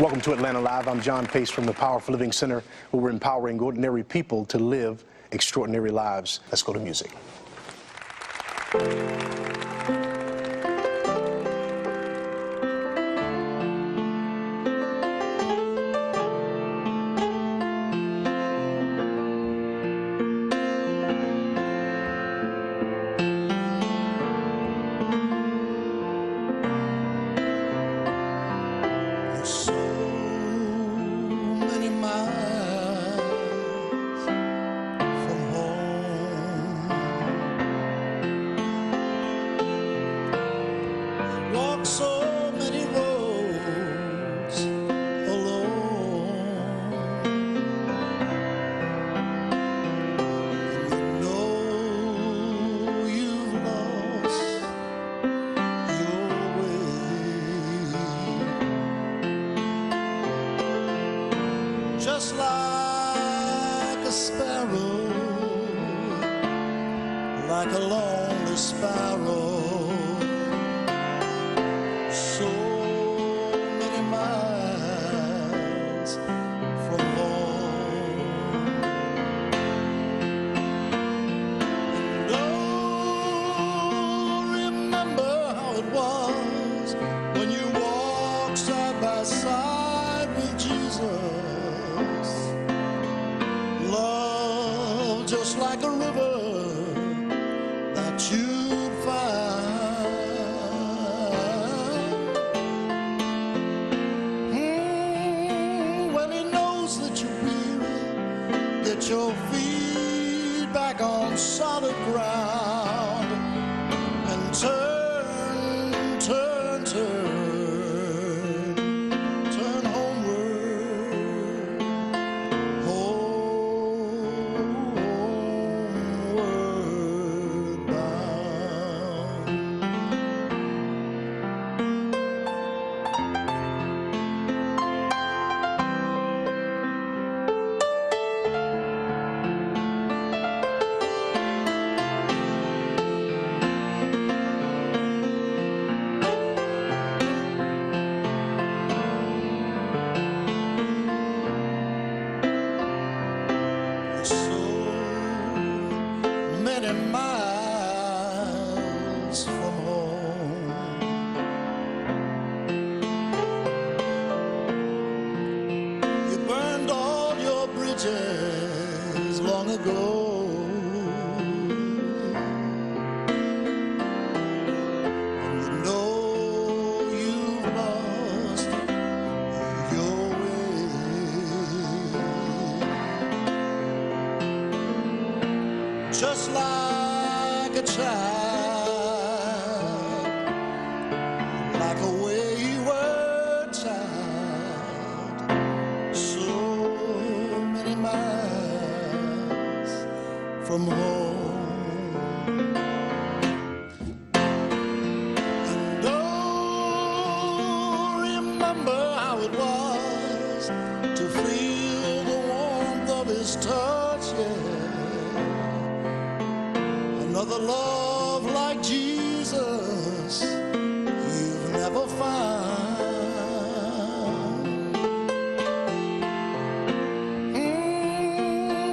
Welcome to Atlanta Live. I'm John Pace from the Powerful Living Center, where we're empowering ordinary people to live extraordinary lives. Let's go to music. So many roads alone, and you know you've lost your way, just like a sparrow, like a lonely sparrow. So many miles from home. And oh, remember how it was when you walked side by side with Jesus. Love just like a river that you'd find. Get your feet back on solid ground and turn homeward, homeward bound. Many miles from home. You burned all your bridges long ago, and you know you've lost your way. Just like a child, like a wayward child, so many miles from home. And oh, remember how it was to feel the warmth of his touch, yeah. Another love like Jesus you've never found.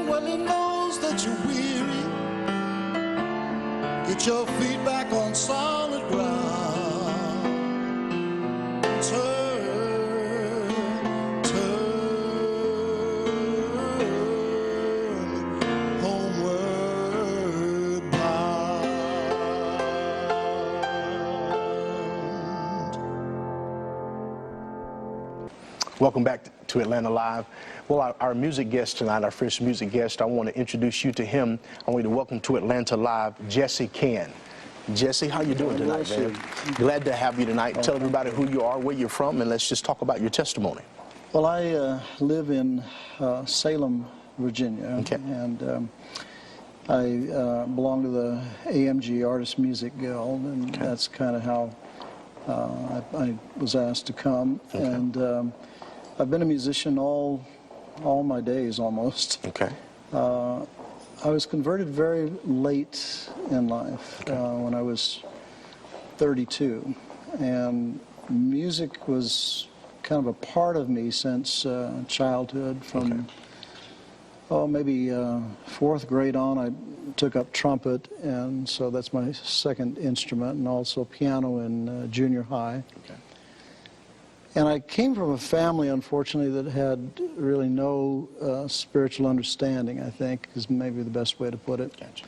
When he knows that you're weary, get your feet back on solid ground. Turn homeward bound. Welcome back to Atlanta Live. Well, our music guest tonight, our first music guest, I want to introduce you to him. I want you to welcome to Atlanta Live, Jesse Cann. Jesse, how you doing tonight, man? Glad to have you tonight. Tell everybody who you are, where you're from, and let's just talk about your testimony. Well, I live in Salem, Virginia, Okay. and I belong to the AMG Artist Music Guild, and that's kind of how I was asked to come. Okay. And I've been a musician all my days almost. Okay. I was converted very late in life, when I was 32, and music was kind of a part of me since childhood. From maybe 4th grade on, I took up trumpet, and so that's my second instrument, and also piano in junior high. Okay. And I came from a family, unfortunately, that had really no spiritual understanding, I think, is maybe the best way to put it. Gotcha.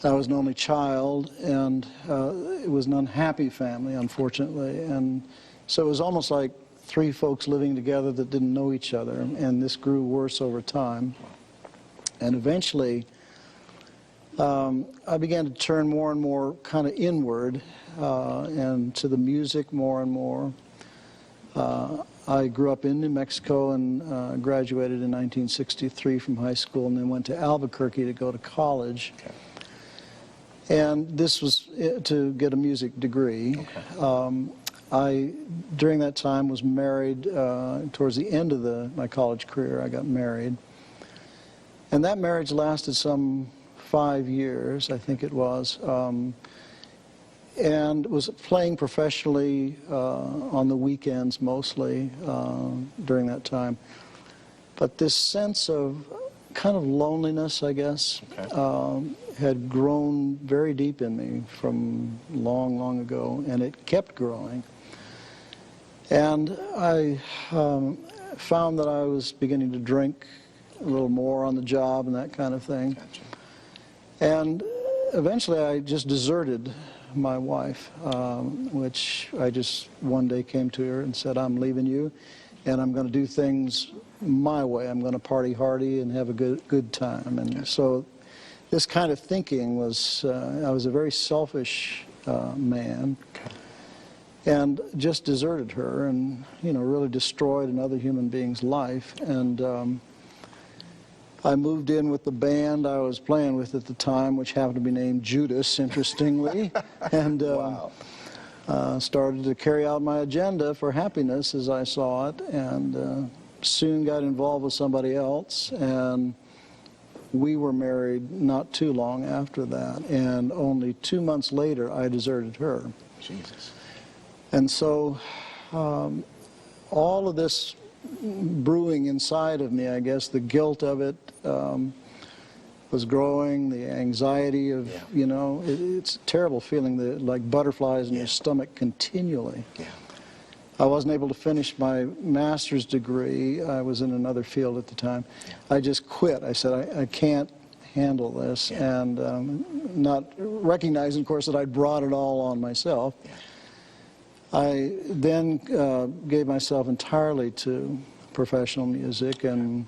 I was an only child, and it was an unhappy family, unfortunately. And so it was almost like 3 folks living together that didn't know each other, and this grew worse over time. And eventually, I began to turn more and more kind of inward and to the music more and more. I grew up in New Mexico and graduated in 1963 from high school, and then went to Albuquerque to go to college. Okay. And this was to get a music degree. Okay. I, during that time, was married. Towards the end of my college career, I got married. And that marriage lasted some 5 years, I think it was. And was playing professionally on the weekends mostly during that time. But this sense of kind of loneliness, I guess, had grown very deep in me from long, long ago, and it kept growing. And I found that I was beginning to drink a little more on the job and that kind of thing. Gotcha. And eventually I just deserted my wife, which I just one day came to her and said, I'm leaving you, and I'm going to do things my way. I'm going to party hardy and have a good time. And so this kind of thinking was, I was a very selfish man, and just deserted her, and really destroyed another human being's life. And I moved in with the band I was playing with at the time, which happened to be named Judas, interestingly, and started to carry out my agenda for happiness as I saw it, and soon got involved with somebody else, and we were married not too long after that, and only 2 months later I deserted her. Jesus. And so all of this brewing inside of me, I guess, the guilt of it was growing, the anxiety of, it's a terrible feeling, like butterflies in your stomach continually. Yeah. I wasn't able to finish my master's degree. I was in another field at the time. I just quit. I said, I can't handle this, and not recognizing, of course, that I'd brought it all on myself. I then gave myself entirely to professional music, and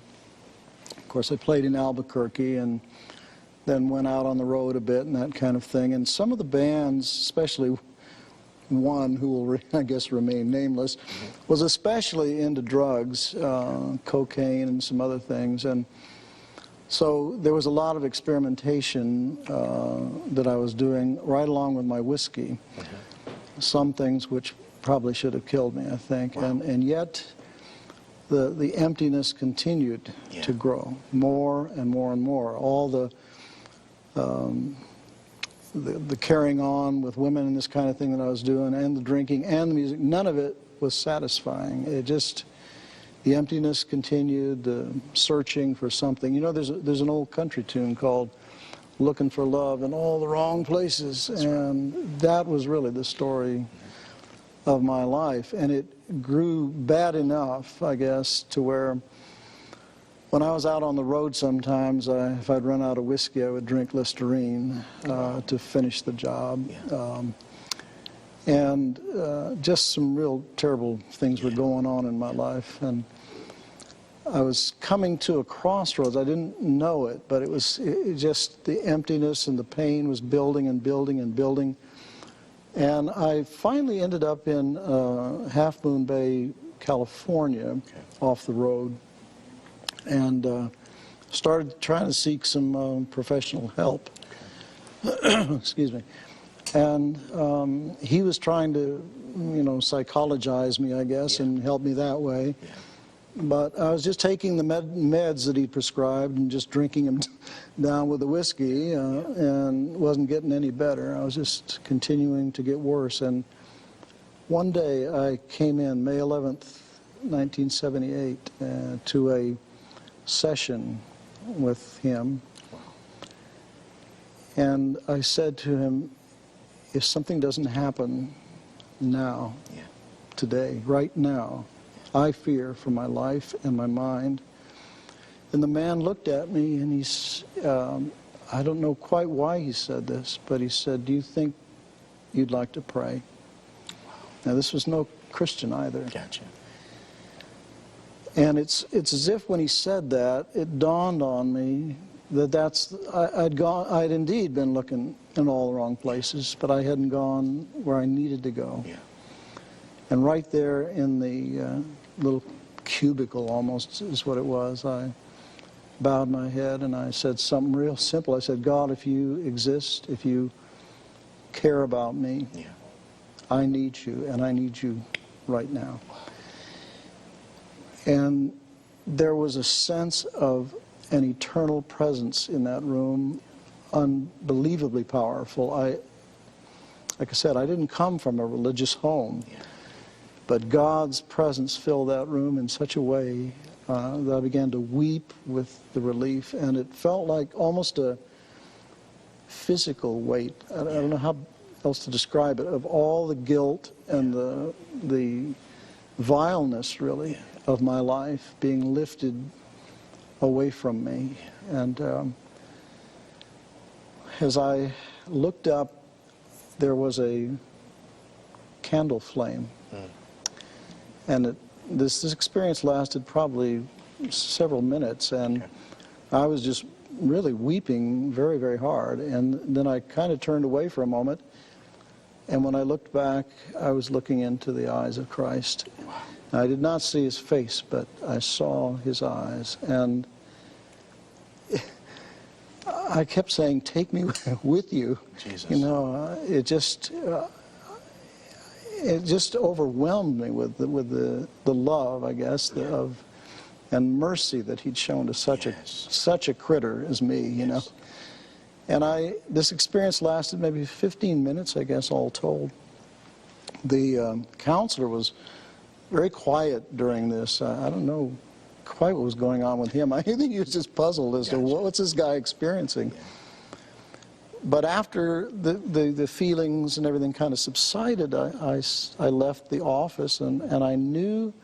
of course I played in Albuquerque and then went out on the road a bit and that kind of thing. And some of the bands, especially one who will, I guess, remain nameless, was especially into drugs, cocaine and some other things. And so there was a lot of experimentation that I was doing right along with my whiskey. Some things which probably should have killed me, I think. Wow. And yet the emptiness continued to grow more and more and more. All the carrying on with women and this kind of thing that I was doing, and the drinking and the music, none of it was satisfying. It just, the emptiness continued, the searching for something. There's an old country tune called Looking for Love in All the Wrong Places, and that was really the story of my life. And it grew bad enough, I guess, to where when I was out on the road sometimes, if I'd run out of whiskey, I would drink Listerine to finish the job. And just some real terrible things were going on in my life. And I was coming to a crossroads. I didn't know it, but it just the emptiness and the pain was building and building and building. And I finally ended up in Half Moon Bay, California, off the road, and started trying to seek some professional help. Excuse me. And he was trying to, psychologize me, I guess, and help me that way. But I was just taking the meds that he prescribed and just drinking them down with the whiskey and wasn't getting any better. I was just continuing to get worse. And one day I came in, May 11th, 1978 to a session with him. And I said to him, if something doesn't happen now, today, right now, I fear for my life and my mind. And the man looked at me and I don't know quite why he said this, but he said, do you think you'd like to pray? Now, this was no Christian either. Gotcha. And it's as if when he said that, it dawned on me that I'd indeed been looking in all the wrong places, but I hadn't gone where I needed to go. Yeah. And right there in the little cubicle, almost is what it was, I bowed my head and I said something real simple. I said, God, if you exist, if you care about me, I need you, and I need you right now. And there was a sense of an eternal presence in that room, unbelievably powerful. Like I said, I didn't come from a religious home, but God's presence filled that room in such a way that I began to weep with the relief, and it felt like almost a physical weight. I don't know how else to describe it, of all the guilt and the vileness, really, of my life being lifted away from me. And as I looked up, there was a candle flame. And this experience lasted probably several minutes, and I was just really weeping very, very hard. And then I kind of turned away for a moment, and when I looked back, I was looking into the eyes of Christ. I did not see his face, but I saw his eyes, and I kept saying, take me with you. Jesus. You know, it just overwhelmed me with the love, I guess, and mercy that he'd shown to such a critter as me, you know. And this experience lasted maybe 15 minutes, I guess, all told. The counselor was very quiet during this. I don't know quite what was going on with him. I think he was just puzzled as to what's this guy experiencing. But after the feelings and everything kind of subsided, I left the office, and I knew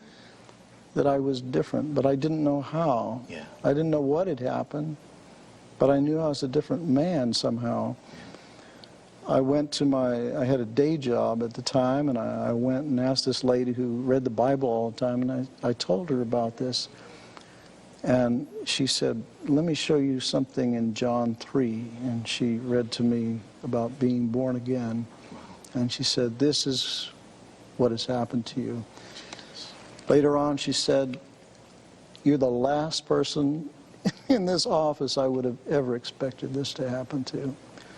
that I was different, but I didn't know how. I didn't know what had happened, but I knew I was a different man somehow. I had a day job at the time, and I went and asked this lady who read the Bible all the time, and I told her about this. And she said, let me show you something in John 3. And she read to me about being born again. And she said, this is what has happened to you. Later on, she said, you're the last person in this office I would have ever expected this to happen to.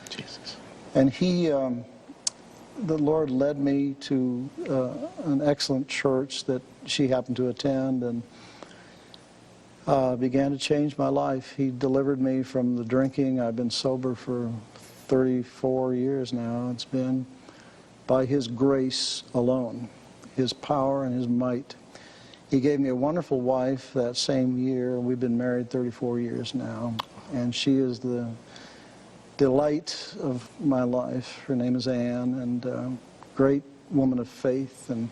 Jesus. And the Lord led me to an excellent church that she happened to attend, and began to change my life. He delivered me from the drinking. I've been sober for 34 years now. It's been by his grace alone, his power and his might. He gave me a wonderful wife that same year. We've been married 34 years now, and she is the delight of my life. Her name is Ann, and great woman of faith. And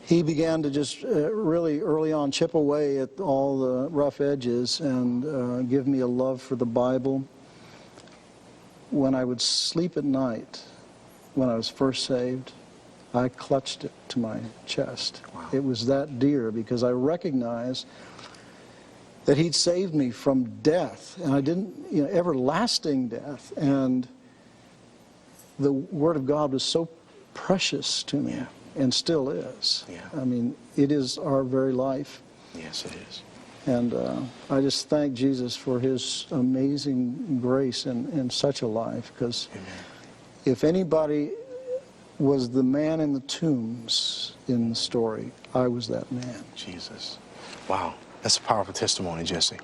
he began to just really early on chip away at all the rough edges and give me a love for the Bible. When I would sleep at night, when I was first saved, I clutched it to my chest. Wow. It was that dear, because I recognized that he'd saved me from death, and I didn't, everlasting death. And the Word of God was so precious to me. And still is. I mean, it is our very life. Yes, it is. And I just thank Jesus for his amazing grace in such a life, because if anybody was the man in the tombs in the story, I was that man. Jesus. Wow. That's a powerful testimony, Jesse.